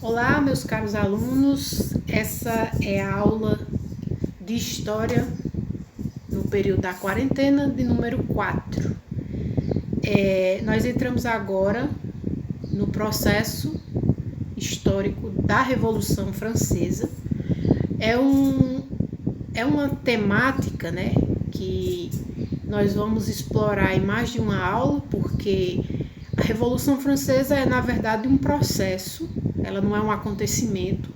Olá, meus caros alunos, essa é a aula de História no período da quarentena de número 4. Nós entramos agora no processo histórico da Revolução Francesa. É uma temática, né, que nós vamos explorar em mais de uma aula, porque a Revolução Francesa é, na verdade, um processo, ela não é um acontecimento,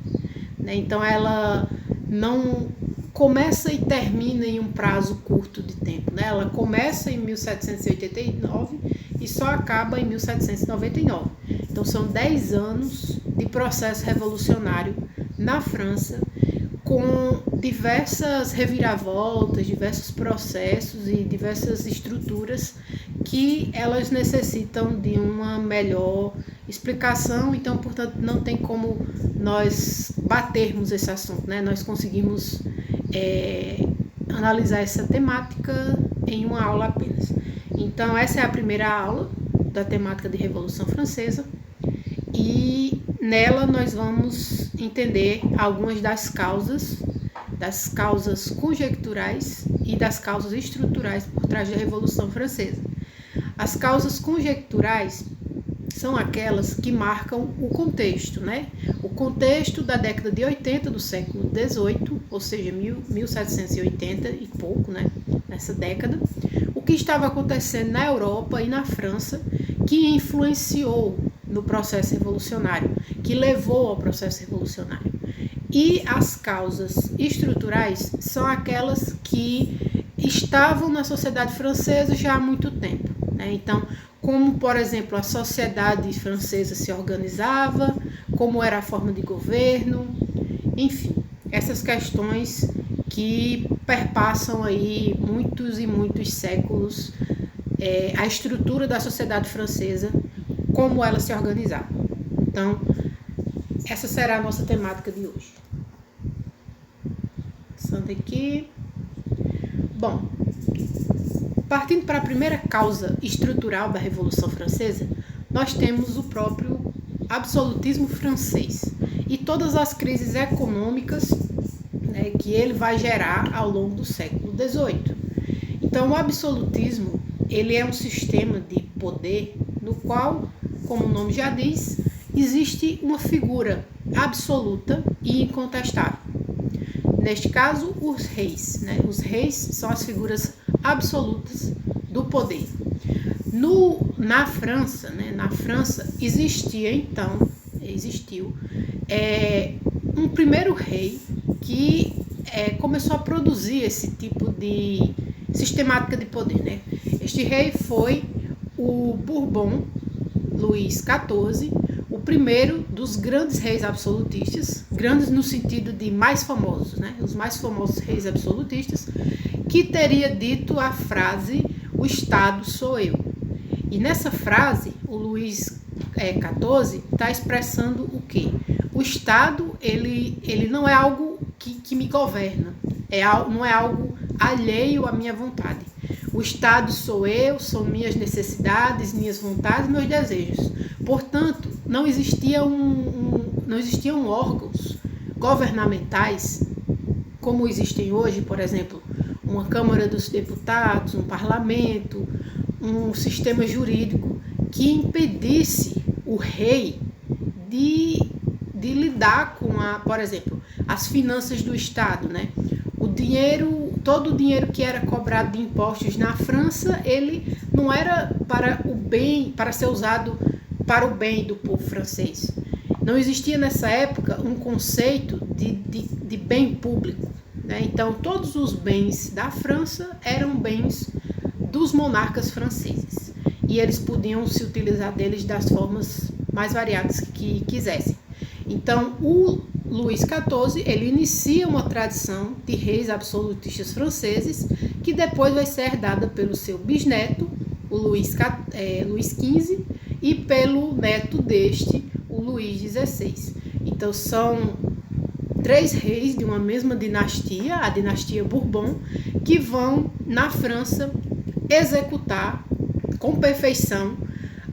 né? Então ela não começa e termina em um prazo curto de tempo, né? Ela começa em 1789 e só acaba em 1799. Então são 10 anos de processo revolucionário na França, com diversas reviravoltas, diversos processos e diversas estruturas que elas necessitam de uma melhor explicação. Então, portanto, não tem como nós batermos esse assunto, né? Nós conseguimos analisar essa temática em uma aula apenas. Então, essa é a primeira aula da temática de Revolução Francesa e nela nós vamos entender algumas das causas conjecturais e das causas estruturais por trás da Revolução Francesa. As causas conjecturais são aquelas que marcam o contexto, né? O contexto da década de 80 do século XVIII, ou seja, 1780 e pouco, né? Nessa década, o que estava acontecendo na Europa e na França, que influenciou no processo revolucionário, que levou ao processo revolucionário. E as causas estruturais são aquelas que estavam na sociedade francesa já há muito tempo, né? Então, como, por exemplo, a sociedade francesa se organizava, como era a forma de governo, enfim, essas questões que perpassam aí muitos e muitos séculos, a estrutura da sociedade francesa, como ela se organizava. Então, essa será a nossa temática de hoje. Passando aqui. Bom, partindo para a primeira causa estrutural da Revolução Francesa, nós temos o próprio absolutismo francês e todas as crises econômicas, né, que ele vai gerar ao longo do século XVIII. Então, o absolutismo ele é um sistema de poder no qual, como o nome já diz, existe uma figura absoluta e incontestável. Neste caso, os reis, né? Os reis são as figuras absolutas do poder. Na França, né? Na França existiu um primeiro rei que começou a produzir esse tipo de sistemática de poder, né? Este rei foi o Bourbon, Luís XIV, o primeiro dos grandes reis absolutistas, grandes no sentido de mais famosos, né? Os mais famosos reis absolutistas, que teria dito a frase: o Estado sou eu. E nessa frase, o Luís XIV está expressando o quê? O Estado, ele não é algo que me governa, não é algo alheio à minha vontade. O Estado sou eu, são minhas necessidades, minhas vontades, meus desejos. Portanto, não existiam órgãos governamentais como existem hoje, por exemplo, uma Câmara dos Deputados, um parlamento, um sistema jurídico que impedisse o rei de lidar com, por exemplo, as finanças do Estado, né? Todo o dinheiro que era cobrado de impostos na França, ele não era para ser usado para o bem do povo francês. Não existia nessa época um conceito de bem público, né? Então, todos os bens da França eram bens dos monarcas franceses e eles podiam se utilizar deles das formas mais variadas que quisessem. Então, o Luís XIV, ele inicia uma tradição de reis absolutistas franceses que depois vai ser herdada pelo seu bisneto, o Luís XV, e pelo neto deste, o Luís XVI. Então, são 3 reis de uma mesma dinastia, a dinastia Bourbon, que vão, na França, executar com perfeição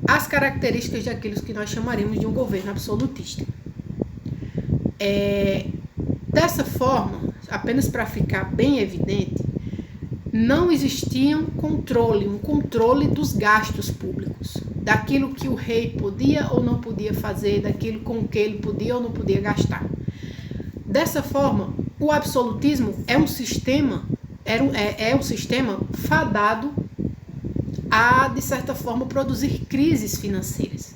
as características daquilo que nós chamaremos de um governo absolutista. Dessa forma, apenas para ficar bem evidente, não existia um controle dos gastos públicos, daquilo que o rei podia ou não podia fazer, daquilo com que ele podia ou não podia gastar. Dessa forma, o absolutismo é um sistema fadado a, de certa forma, produzir crises financeiras.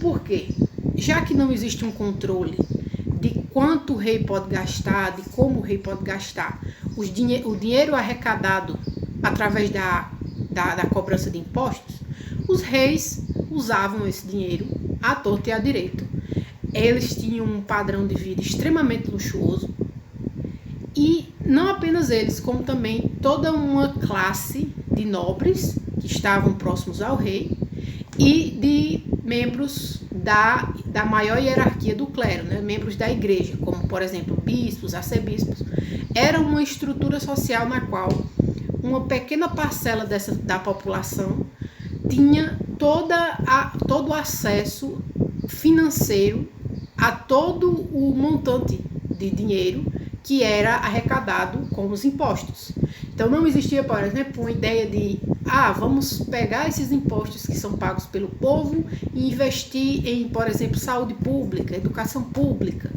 Por quê? Já que não existe um controle de quanto o rei pode gastar, de como o rei pode gastar, o dinheiro arrecadado através da cobrança de impostos, os reis usavam esse dinheiro à torta e à direita. Eles tinham um padrão de vida extremamente luxuoso, e não apenas eles, como também toda uma classe de nobres que estavam próximos ao rei e de membros da maior hierarquia do clero, né? Membros da igreja, como por exemplo bispos, arcebispos. Era uma estrutura social na qual uma pequena parcela da população tinha todo o acesso financeiro a todo o montante de dinheiro que era arrecadado com os impostos. Então não existia, por exemplo, uma ideia de vamos pegar esses impostos que são pagos pelo povo e investir em, por exemplo, saúde pública, educação pública.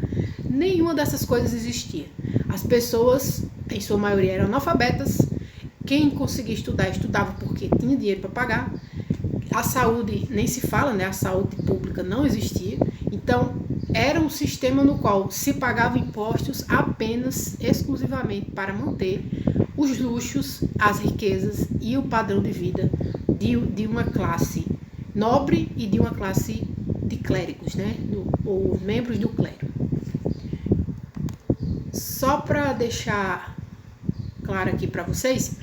Nenhuma dessas coisas existia. As pessoas, em sua maioria, eram analfabetas. Quem conseguia estudar, estudava porque tinha dinheiro para pagar. A saúde, nem se fala, né? A saúde pública não existia. Então, era um sistema no qual se pagava impostos apenas, exclusivamente para manter os luxos, as riquezas e o padrão de vida de uma classe nobre e de uma classe de clérigos, né? Os membros do clero. Só para deixar claro aqui para vocês,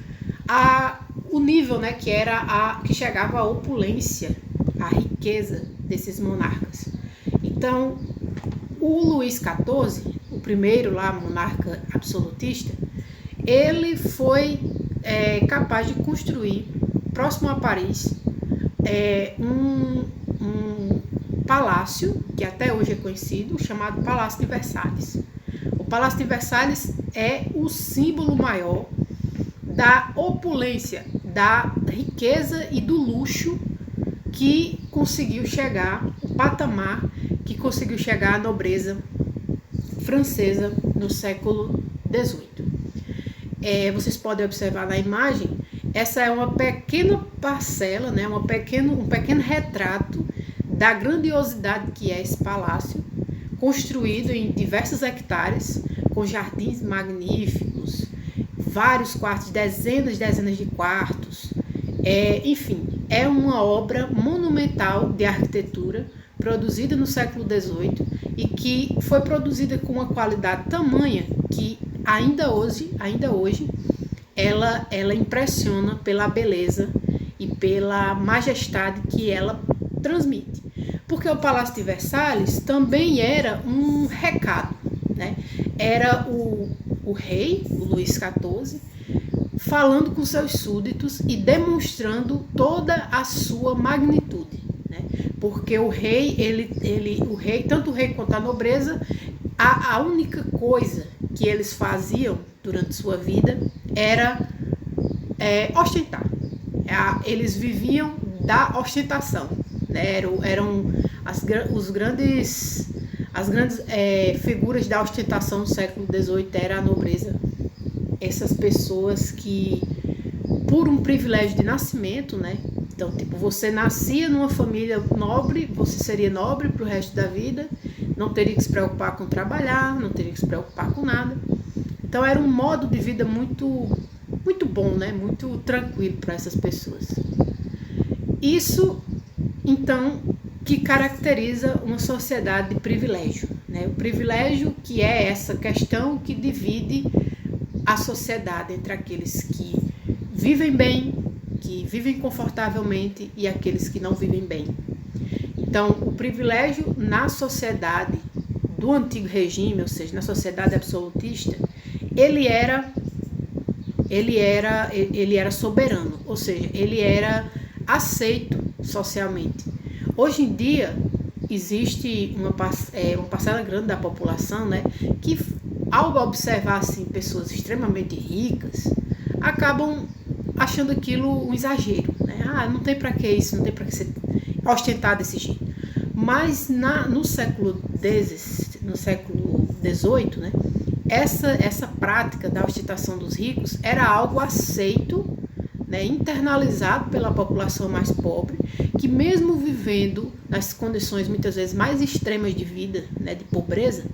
o nível, né, que chegava à opulência, à riqueza desses monarcas. Então, o Luís XIV, o primeiro lá monarca absolutista, ele foi capaz de construir, próximo a Paris, um palácio, que até hoje é conhecido, chamado Palácio de Versalhes. O Palácio de Versalhes é o símbolo maior da opulência, da riqueza e do luxo que conseguiu chegar, o patamar que conseguiu chegar à nobreza francesa no século XVIII. Vocês podem observar na imagem, essa é uma pequena parcela, né, um pequeno retrato da grandiosidade que é esse palácio, construído em diversas hectares, com jardins magníficos, vários quartos, dezenas de quartos. Enfim, é uma obra monumental de arquitetura produzida no século XVIII e que foi produzida com uma qualidade tamanha que ainda hoje ela impressiona pela beleza e pela majestade que ela transmite. Porque o Palácio de Versalhes também era um recado, né? Era o rei, o Luís XIV, falando com seus súditos e demonstrando toda a sua magnitude, né? Porque o rei, tanto o rei quanto a nobreza, a única coisa que eles faziam durante sua vida era ostentar. Eles viviam da ostentação, né? Eram as grandes figuras da ostentação do século XVIII era a nobreza. Essas pessoas que, por um privilégio de nascimento, né? Então, tipo, você nascia numa família nobre, você seria nobre para o resto da vida, não teria que se preocupar com trabalhar, não teria que se preocupar com nada. Então, era um modo de vida muito, muito bom, né? Muito tranquilo para essas pessoas. Isso, então, que caracteriza uma sociedade de privilégio, né? O privilégio que é essa questão que divide a sociedade entre aqueles que vivem bem, que vivem confortavelmente e aqueles que não vivem bem. Então, o privilégio na sociedade do antigo regime, ou seja, na sociedade absolutista, ele era soberano, ou seja, ele era aceito socialmente. Hoje em dia, existe uma parcela grande da população, né, que ao observar assim, pessoas extremamente ricas, acabam achando aquilo um exagero, né? Não tem para que isso, não tem para que ser ostentar desse jeito. Mas no século XVIII, né, essa prática da ostentação dos ricos era algo aceito, né, internalizado pela população mais pobre, que mesmo vivendo nas condições muitas vezes mais extremas de vida, né, de pobreza,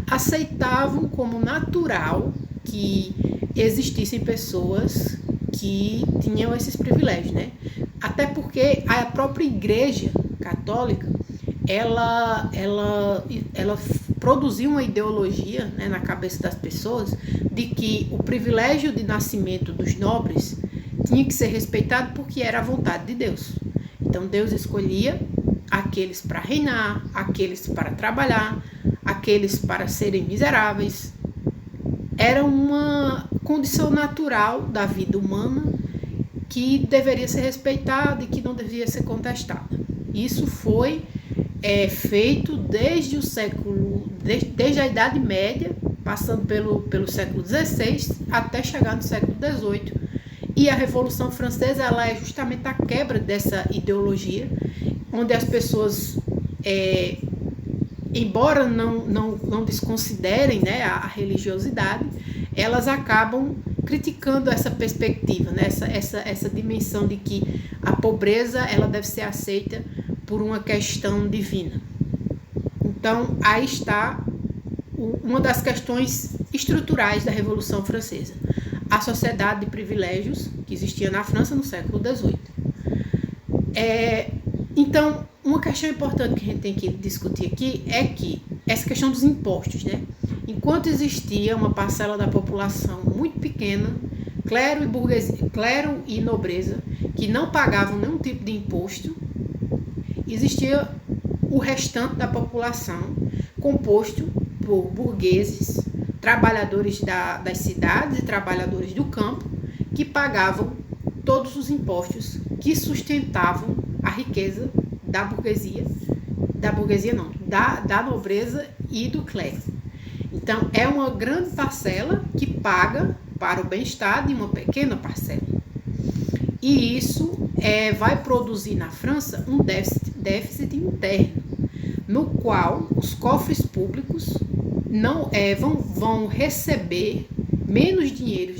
aceitavam como natural que existissem pessoas que tinham esses privilégios, né? Até porque a própria Igreja Católica, ela produziu uma ideologia, né, na cabeça das pessoas de que o privilégio de nascimento dos nobres tinha que ser respeitado porque era a vontade de Deus. Então Deus escolhia aqueles para reinar, aqueles para trabalhar, aqueles para serem miseráveis. Era uma condição natural da vida humana que deveria ser respeitada e que não devia ser contestada. Isso foi feito desde a Idade Média, passando pelo século XVI até chegar no século XVIII. E a Revolução Francesa, ela é justamente a quebra dessa ideologia, onde as pessoas, embora não desconsiderem, né, a religiosidade, elas acabam criticando essa perspectiva, né, essa dimensão de que a pobreza ela deve ser aceita por uma questão divina. Então, aí está uma das questões estruturais da Revolução Francesa. A sociedade de privilégios que existia na França no século XVIII. Então, uma questão importante que a gente tem que discutir aqui é que essa questão dos impostos, né? Enquanto existia uma parcela da população muito pequena, clero e nobreza, que não pagavam nenhum tipo de imposto, existia o restante da população composto por burgueses, trabalhadores das cidades e trabalhadores do campo, que pagavam todos os impostos que sustentavam a riqueza da nobreza e do clero. Então, é uma grande parcela que paga para o bem-estar de uma pequena parcela. E isso vai produzir na França um déficit interno, no qual os cofres públicos vão receber menos dinheiro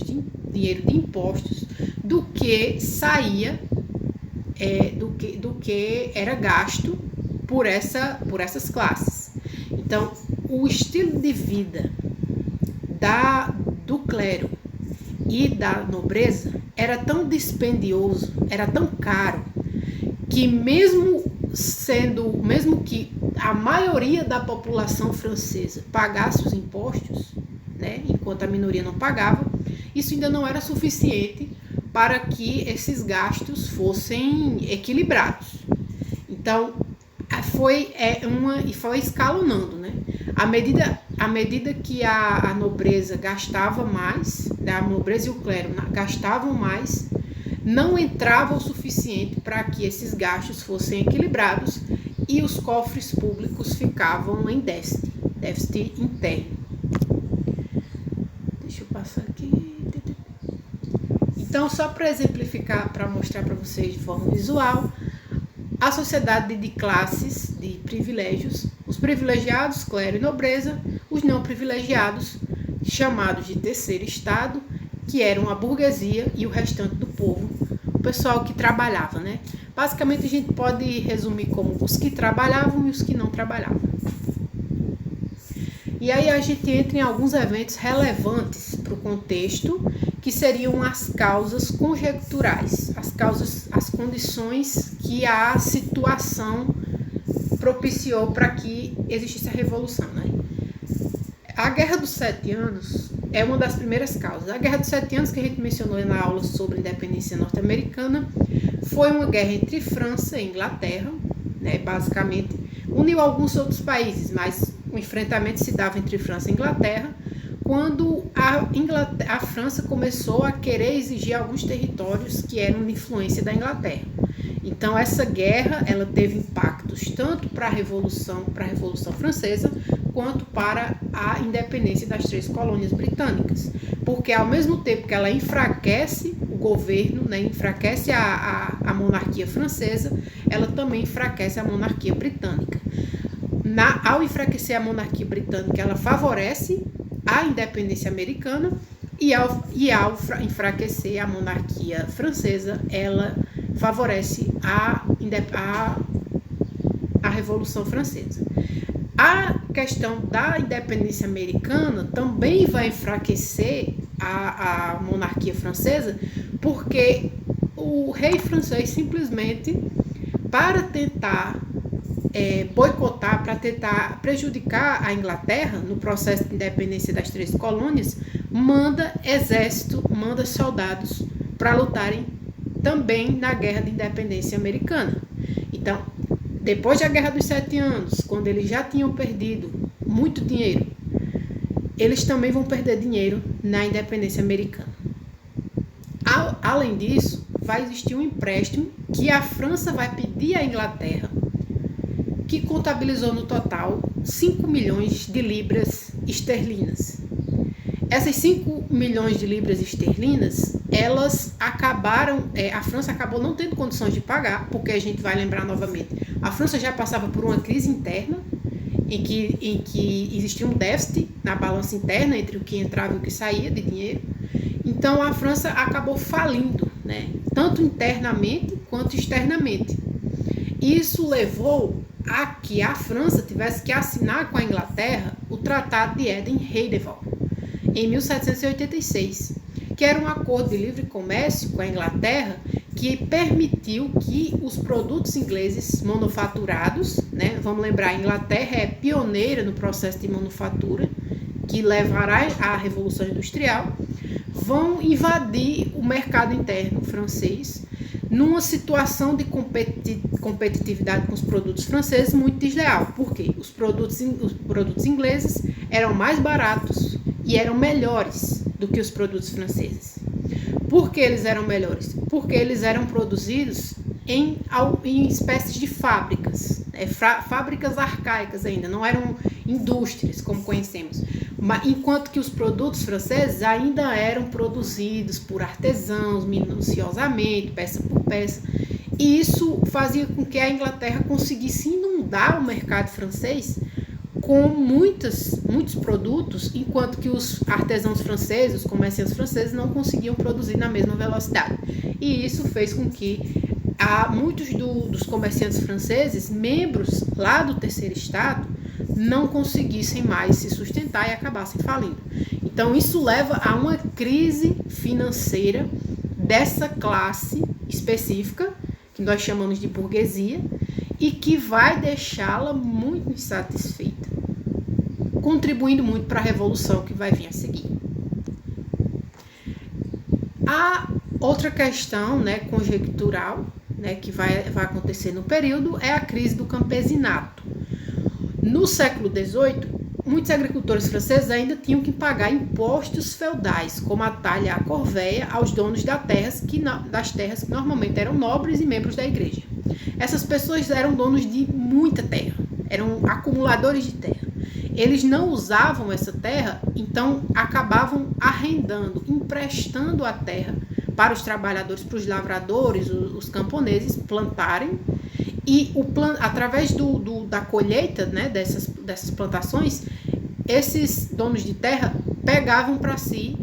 de impostos do que saía, do que era gasto por essas classes. Então, o estilo de vida do clero e da nobreza era tão dispendioso, era tão caro, que mesmo que a maioria da população francesa pagasse os impostos, né, enquanto a minoria não pagava, isso ainda não era suficiente para que esses gastos fossem equilibrados. Então, foi escalonando, né? À medida que a nobreza gastava mais, a nobreza e o clero gastavam mais, não entrava o suficiente para que esses gastos fossem equilibrados e os cofres públicos ficavam em déficit interno. Deixa eu passar aqui. Então, só para exemplificar, para mostrar para vocês de forma visual, a sociedade de classes, de privilégios, os privilegiados, clero e nobreza, os não privilegiados, chamados de terceiro estado, que eram a burguesia e o restante do povo, o pessoal que trabalhava, né? Basicamente a gente pode resumir como os que trabalhavam e os que não trabalhavam. E aí a gente entra em alguns eventos relevantes para o contexto, que seriam as causas conjecturais, as condições que a situação propiciou para que existisse a revolução, né? A Guerra dos 7 Anos é uma das primeiras causas. A Guerra dos 7 Anos, que a gente mencionou na aula sobre a independência norte-americana, foi uma guerra entre França e Inglaterra, né? Basicamente uniu alguns outros países, mas o enfrentamento se dava entre França e Inglaterra, quando a França começou a querer exigir alguns territórios que eram de influência da Inglaterra. Então, essa guerra ela teve impactos produtos, tanto para a Revolução Francesa, quanto para a independência das 3 colônias britânicas. Porque ao mesmo tempo que ela enfraquece o governo, né, enfraquece a monarquia francesa, ela também enfraquece a monarquia britânica. Ao enfraquecer a monarquia britânica, ela favorece a independência americana, e ao enfraquecer a monarquia francesa, ela favorece a Revolução Francesa. A questão da independência americana também vai enfraquecer a monarquia francesa, porque o rei francês simplesmente, para tentar boicotar, para tentar prejudicar a Inglaterra no processo de independência das 3 colônias, manda exército, manda soldados para lutarem também na Guerra de Independência Americana. Então, depois da Guerra dos 7 Anos, quando eles já tinham perdido muito dinheiro, eles também vão perder dinheiro na independência americana. Além disso, vai existir um empréstimo que a França vai pedir à Inglaterra, que contabilizou no total 5 milhões de libras esterlinas. Essas 5 milhões de libras esterlinas, elas acabaram, a França acabou não tendo condições de pagar, porque a gente vai lembrar novamente, a França já passava por uma crise interna, em que existia um déficit na balança interna entre o que entrava e o que saía de dinheiro. Então a França acabou falindo, né, tanto internamente quanto externamente. Isso levou a que a França tivesse que assinar com a Inglaterra o Tratado de Eden-Heideval, em 1786, que era um acordo de livre comércio com a Inglaterra que permitiu que os produtos ingleses manufaturados, né, vamos lembrar, a Inglaterra é pioneira no processo de manufatura, que levará à Revolução Industrial, vão invadir o mercado interno francês numa situação de competitividade com os produtos franceses muito desleal. Por quê? Os produtos ingleses eram mais baratos e eram melhores do que os produtos franceses. Por que eles eram melhores? Porque eles eram produzidos em espécies de fábricas, fábricas arcaicas ainda, não eram indústrias como conhecemos, enquanto que os produtos franceses ainda eram produzidos por artesãos, minuciosamente, peça por peça, e isso fazia com que a Inglaterra conseguisse inundar o mercado francês com muitos produtos, enquanto que os artesãos franceses, os comerciantes franceses não conseguiam produzir na mesma velocidade. E isso fez com que muitos dos comerciantes franceses, membros lá do terceiro estado, não conseguissem mais se sustentar e acabassem falindo. Então isso leva a uma crise financeira dessa classe específica, que nós chamamos de burguesia, e que vai deixá-la muito insatisfeita, contribuindo muito para a revolução que vai vir a seguir. A outra questão, né, conjectural, né, que vai acontecer no período é a crise do campesinato. No século XVIII, muitos agricultores franceses ainda tinham que pagar impostos feudais, como a talha e a corvéia, aos donos das terras que normalmente eram nobres e membros da igreja. Essas pessoas eram donos de muita terra, eram acumuladores de terra. Eles não usavam essa terra, então acabavam arrendando, emprestando a terra para os trabalhadores, para os lavradores, os camponeses plantarem, e através da colheita, né, dessas plantações, esses donos de terra pegavam para si,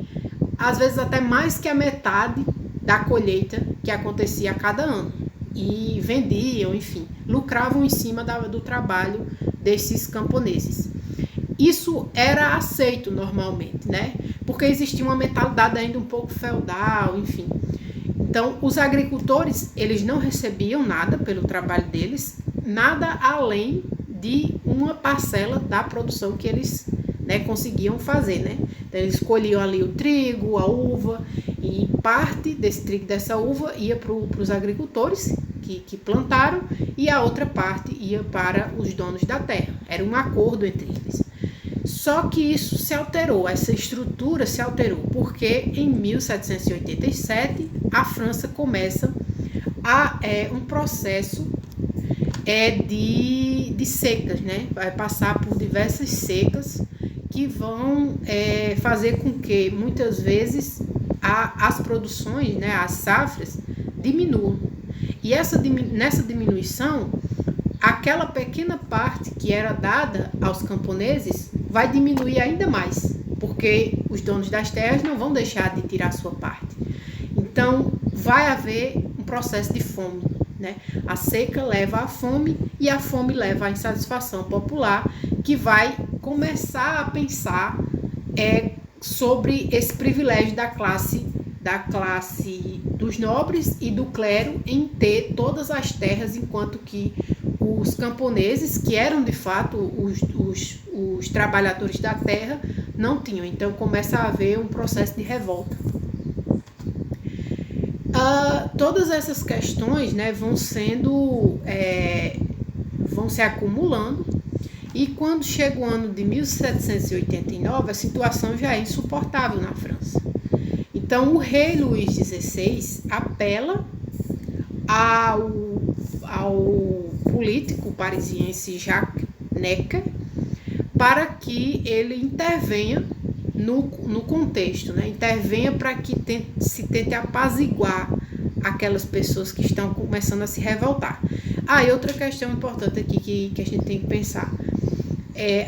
às vezes até mais que a metade da colheita que acontecia a cada ano, e vendiam, enfim, lucravam em cima do trabalho desses camponeses. Isso era aceito normalmente, né? Porque existia uma mentalidade ainda um pouco feudal, enfim. Então, os agricultores, eles não recebiam nada pelo trabalho deles, nada além de uma parcela da produção que eles, né, conseguiam fazer, né? Então, eles colhiam ali o trigo, a uva, e parte desse trigo, dessa uva, ia para os agricultores que plantaram, e a outra parte ia para os donos da terra. Era um acordo entre eles. Só que isso se alterou, essa estrutura se alterou, porque em 1787 a França começa um processo é de secas, né? Vai passar por diversas secas que vão fazer com que muitas vezes as produções, né, as safras, diminuam. E nessa diminuição, aquela pequena parte que era dada aos camponeses vai diminuir ainda mais, porque os donos das terras não vão deixar de tirar a sua parte. Então, vai haver um processo de fome, né? A seca leva à fome e a fome leva à insatisfação popular, que vai começar a pensar sobre esse privilégio da classe dos nobres e do clero em ter todas as terras, enquanto que os camponeses, que eram de fato os trabalhadores da terra, não tinham. Então começa a haver um processo de revolta. Todas essas questões, né, vão se acumulando, e quando chega o ano de 1789, a situação já é insuportável na França. Então o rei Luís XVI apela ao político parisiense Jacques Necker para que ele intervenha no contexto, né? Intervenha para que se tente apaziguar aquelas pessoas que estão começando a se revoltar. E outra questão importante aqui que a gente tem que pensar.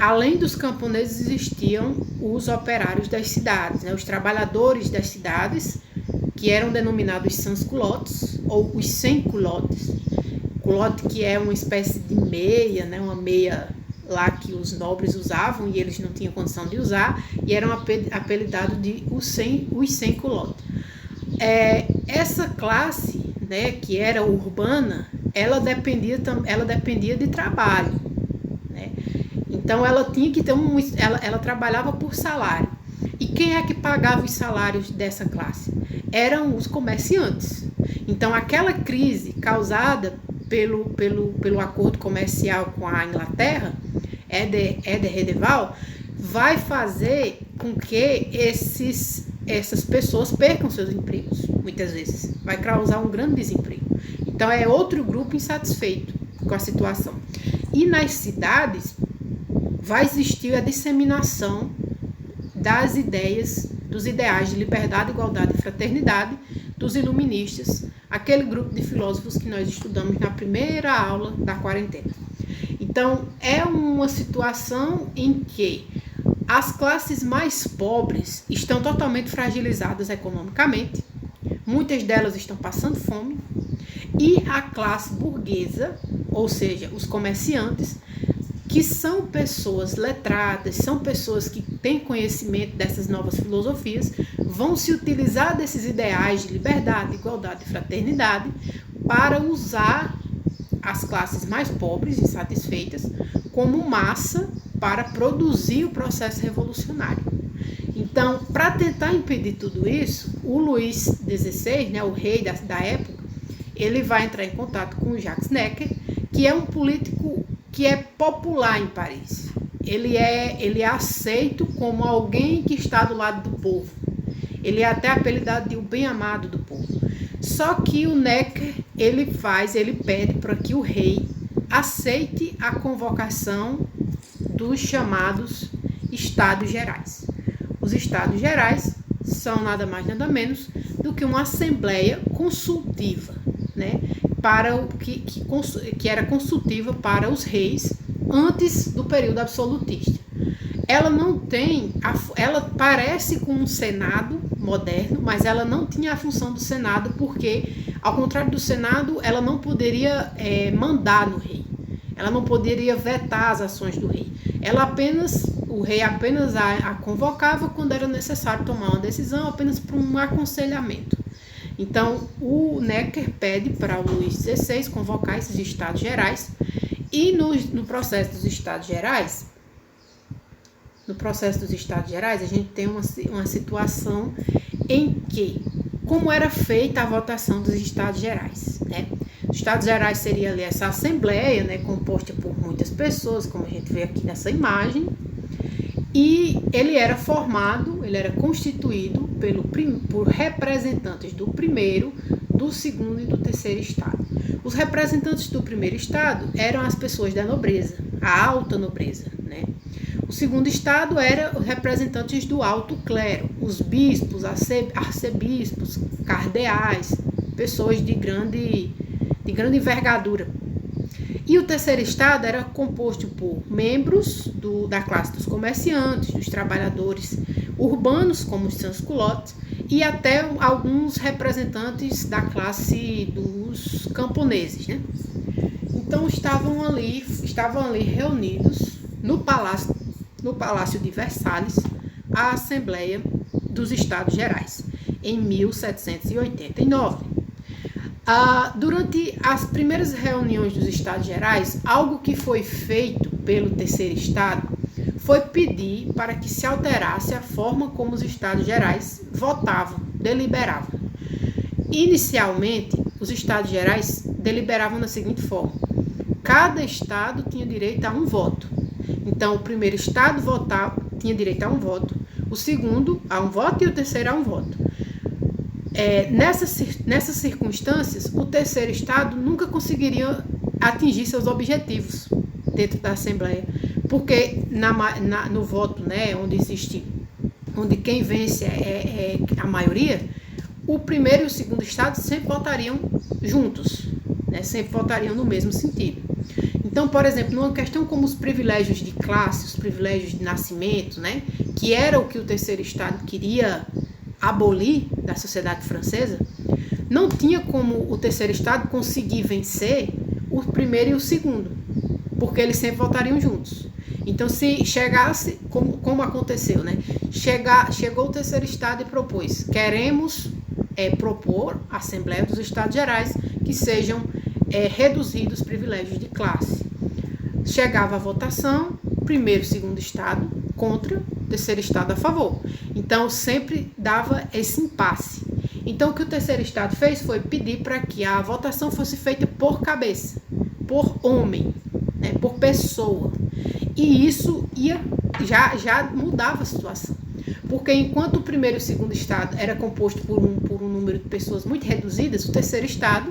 Além dos camponeses, existiam os operários das cidades, né? Os trabalhadores das cidades, que eram denominados sans-culottes, ou os sem-culottes. Culotte, que é uma espécie de meia, né? Uma meia lá que os nobres usavam e eles não tinham condição de usar, e eram apelidados de os sem-culottes. Essa classe, né, que era urbana, ela dependia de trabalho, né? Então ela tinha que ter ela trabalhava por salário. E quem é que pagava os salários dessa classe? Eram os comerciantes. Então aquela crise causada pelo acordo comercial com a Inglaterra, Eder Redeval, vai fazer com que essas pessoas percam seus empregos, muitas vezes. Vai causar um grande desemprego. Então é outro grupo insatisfeito com a situação. E nas cidades vai existir a disseminação dos ideais de liberdade, igualdade e fraternidade dos iluministas, aquele grupo de filósofos que nós estudamos na primeira aula da quarentena. Então, é uma situação em que as classes mais pobres estão totalmente fragilizadas economicamente, muitas delas estão passando fome, e a classe burguesa, ou seja, os comerciantes, que são pessoas letradas, são pessoas que têm conhecimento dessas novas filosofias, vão se utilizar desses ideais de liberdade, igualdade e fraternidade para usar as classes mais pobres, insatisfeitas, como massa para produzir o processo revolucionário. Então, para tentar impedir tudo isso, o Luís XVI, né, o rei da época, ele vai entrar em contato com o Jacques Necker, que é um político que é popular em Paris. Ele é aceito como alguém que está do lado do povo. Ele é até apelidado de o bem-amado do povo. Só que o Necker, ele pede para que o rei aceite a convocação dos chamados Estados Gerais. Os Estados Gerais são nada mais nada menos do que uma assembleia consultiva, né, que era consultiva para os reis antes do período absolutista. Ela parece com um Senado moderno, mas ela não tinha a função do Senado, porque, ao contrário do Senado, ela não poderia mandar no rei. Ela não poderia vetar as ações do rei. O rei apenas a convocava quando era necessário tomar uma decisão, apenas para um aconselhamento. Então, o Necker pede para o Luís XVI convocar esses Estados Gerais, e no processo dos Estados Gerais, a gente tem uma situação em que, como era feita a votação dos Estados Gerais, né? Os Estados Gerais seria ali essa assembleia, né, composta por muitas pessoas, como a gente vê aqui nessa imagem, e ele era constituído por representantes do primeiro, do segundo e do terceiro estado. Os representantes do primeiro estado eram as pessoas da nobreza, a alta nobreza, né? O segundo estado era os representantes do alto clero, os bispos, arcebispos, cardeais, pessoas de grande envergadura. E o terceiro estado era composto por membros da classe dos comerciantes, dos trabalhadores urbanos, como os sans-culottes, e até alguns representantes da classe dos camponeses, né? Então estavam ali reunidos no Palácio de Versalhes, a Assembleia dos Estados Gerais, em 1789. Durante as primeiras reuniões dos Estados Gerais, algo que foi feito pelo terceiro estado foi pedir para que se alterasse a forma como os Estados Gerais votavam, deliberavam. Inicialmente, os Estados Gerais deliberavam da seguinte forma: cada estado tinha direito a um voto. Então, o primeiro estado tinha direito a um voto, o segundo a um voto e o terceiro a um voto. Nessas circunstâncias, o terceiro estado nunca conseguiria atingir seus objetivos dentro da Assembleia, porque no voto, né, onde quem vence é a maioria, o primeiro e o segundo estado sempre votariam juntos, né, sempre votariam no mesmo sentido. Então, por exemplo, numa questão como os privilégios de classe, os privilégios de nascimento, né, que era o que o terceiro estado queria abolir da sociedade francesa, não tinha como o terceiro estado conseguir vencer o primeiro e o segundo, porque eles sempre votariam juntos. Então, se chegasse, como aconteceu, né? Chegou o terceiro estado e propôs: queremos propor à Assembleia dos Estados Gerais que sejam reduzidos os privilégios de classe. Chegava a votação, primeiro e segundo estado contra, terceiro estado a favor. Então, sempre dava esse impasse. Então, o que o terceiro estado fez foi pedir para que a votação fosse feita por cabeça, por homem, né, por pessoa. E isso já mudava a situação. Porque enquanto o primeiro e o segundo estado era composto por um número de pessoas muito reduzidas, o terceiro estado,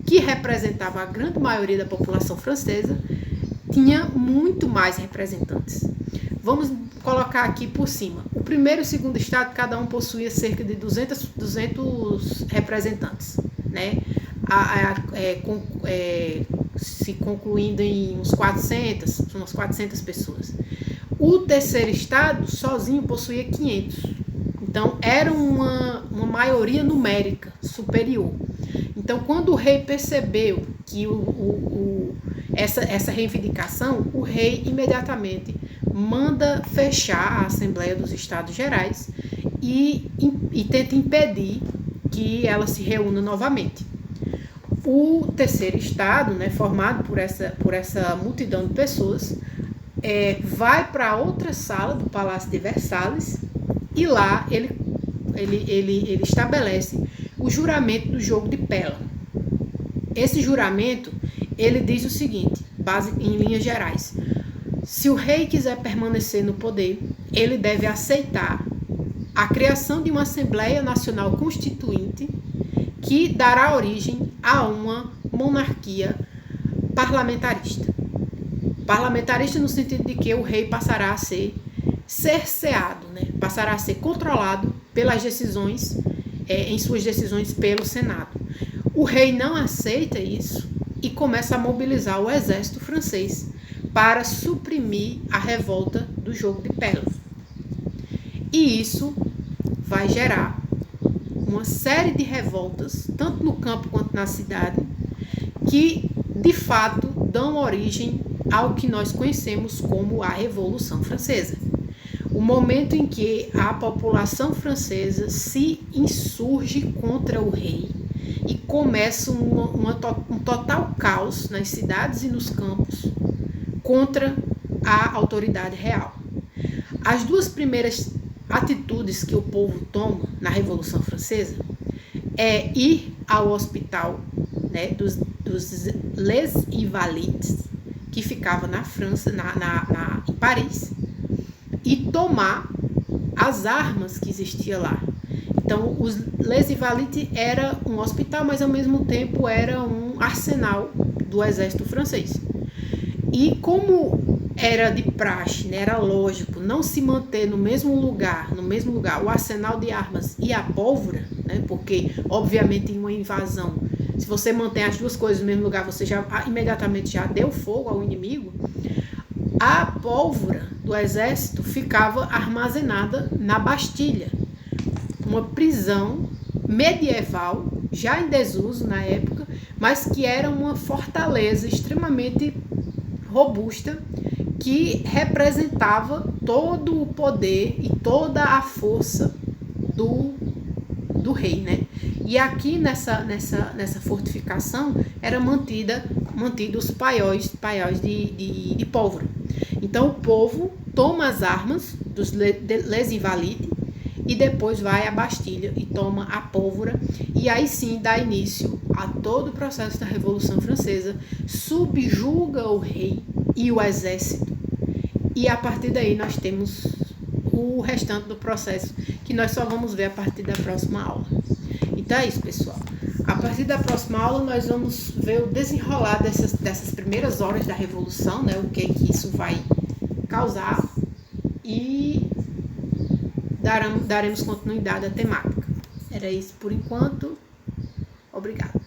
que representava a grande maioria da população francesa, tinha muito mais representantes. Vamos colocar aqui por cima. O primeiro e o segundo estado, cada um possuía cerca de 200 representantes, né? Se concluindo em umas 400 pessoas. O terceiro estado, sozinho, possuía 500. Então, era uma maioria numérica superior. Então, quando o rei percebeu que essa reivindicação, o rei imediatamente manda fechar a Assembleia dos Estados Gerais e tenta impedir que ela se reúna novamente. O terceiro estado, né, formado por essa multidão de pessoas, vai para outra sala do Palácio de Versalhes e lá ele estabelece o juramento do jogo de Pela. Esse juramento, ele diz o seguinte, em linhas gerais: se o rei quiser permanecer no poder, ele deve aceitar a criação de uma Assembleia Nacional Constituinte que dará origem a uma monarquia parlamentarista. Parlamentarista no sentido de que o rei passará a ser cerceado, né? Passará a ser controlado pelas decisões, em suas decisões pelo Senado. O rei não aceita isso e começa a mobilizar o exército francês para suprimir a revolta do jogo de Pela. E isso vai gerar uma série de revoltas, tanto no campo quanto na cidade, que de fato dão origem ao que nós conhecemos como a Revolução Francesa. O momento em que a população francesa se insurge contra o rei e começa um total caos nas cidades e nos campos contra a autoridade real. As duas primeiras atitudes que o povo toma na Revolução Francesa é ir ao hospital, né, dos Les Invalides, que ficava na França, em Paris, e tomar as armas que existiam lá. Então, os Les Invalides era um hospital, mas ao mesmo tempo era um arsenal do exército francês. E como era de praxe, né, era lógico não se manter no mesmo lugar, o arsenal de armas e a pólvora, né, porque obviamente em uma invasão, se você mantém as duas coisas no mesmo lugar, você já imediatamente já deu fogo ao inimigo. A pólvora do exército ficava armazenada na Bastilha, uma prisão medieval, já em desuso na época, mas que era uma fortaleza extremamente robusta, que representava todo o poder e toda a força do rei, né? E aqui nessa fortificação era mantido os paióis de pólvora. Então o povo toma as armas dos Les Invalides e depois vai à Bastilha e toma a pólvora, e aí sim dá início a todo o processo da Revolução Francesa, subjuga o rei e o exército, e a partir daí nós temos o restante do processo, que nós só vamos ver a partir da próxima aula. Então é isso, pessoal. A partir da próxima aula nós vamos ver o desenrolar dessas primeiras horas da Revolução, né? O que isso vai causar, e daremos continuidade à temática. Era isso por enquanto. Obrigada.